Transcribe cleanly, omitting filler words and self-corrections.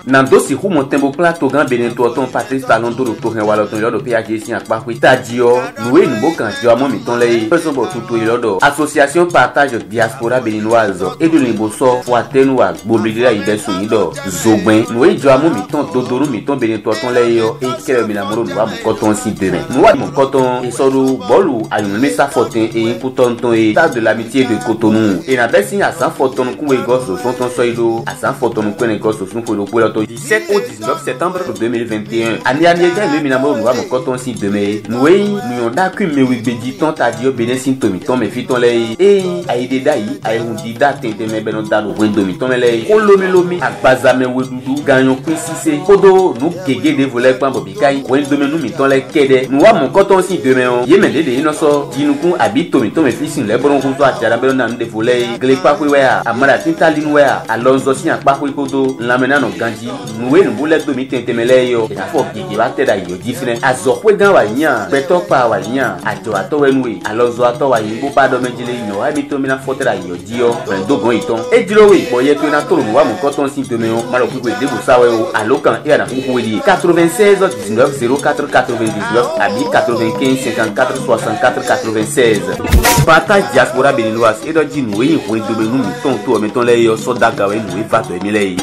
Nandosi hu montembo plato gan benento ton Patrice Talon do to hen wala ton yodo PAG si akpa ku tadio noué nbo kan jo amon mi ton lay person bo tuto yodo association partage diaspora béninoise et de limboso foatenoa boblidira ibesu yido zogben noué jo amon mi ton dodoru mi ton benento ton lay yo e kere mi namoro no am coton si demain nouwa mon coton e soru bolu ayun me sa fotin e imputon ton e stade de l'amitié de Cotonou et na besi a 100 foton ku e goso son ton soido a 100 foton ku ne goso son ko do pour 17 au 19 septembre 2021. Ani le minamo nous avons coton si demain. Nous on a que me wibedi ton tadio benesin tomiton me fiton lay. Aide dai ay hundi date de me benonda no wendomi ton lay. Olomi agbaza me wedudu ganyon kwesise. Kodo nous gege de voler pan bobikai. Wendomi nous miton lay kede. Nous avons coton si demain. Yemende de inoso dinuku abito miton me fisin le bron kuzo atara benonda de voler. Glepa kwea amara tinta linwea alonzo si akpa kodo lamena no ganji. Nous nous boule domi tentemele yo na fo gigi ba teda yo difne azokwe gan wa nya beto pa wa nya ajo ato wenwe alozo ato wa yimbo ba do mejile yo abi to mi na fotera yo dio wendo gon iton e dilo we boye to na toro wa mo coton si demain yo malo ku de bu sawe o alokan e na ku wedi 96 19 04 99 abi 95 54 64 96 partage diaspora béninoise et do di nous we do me nous ton to me ton le yo so daga we nous va to emile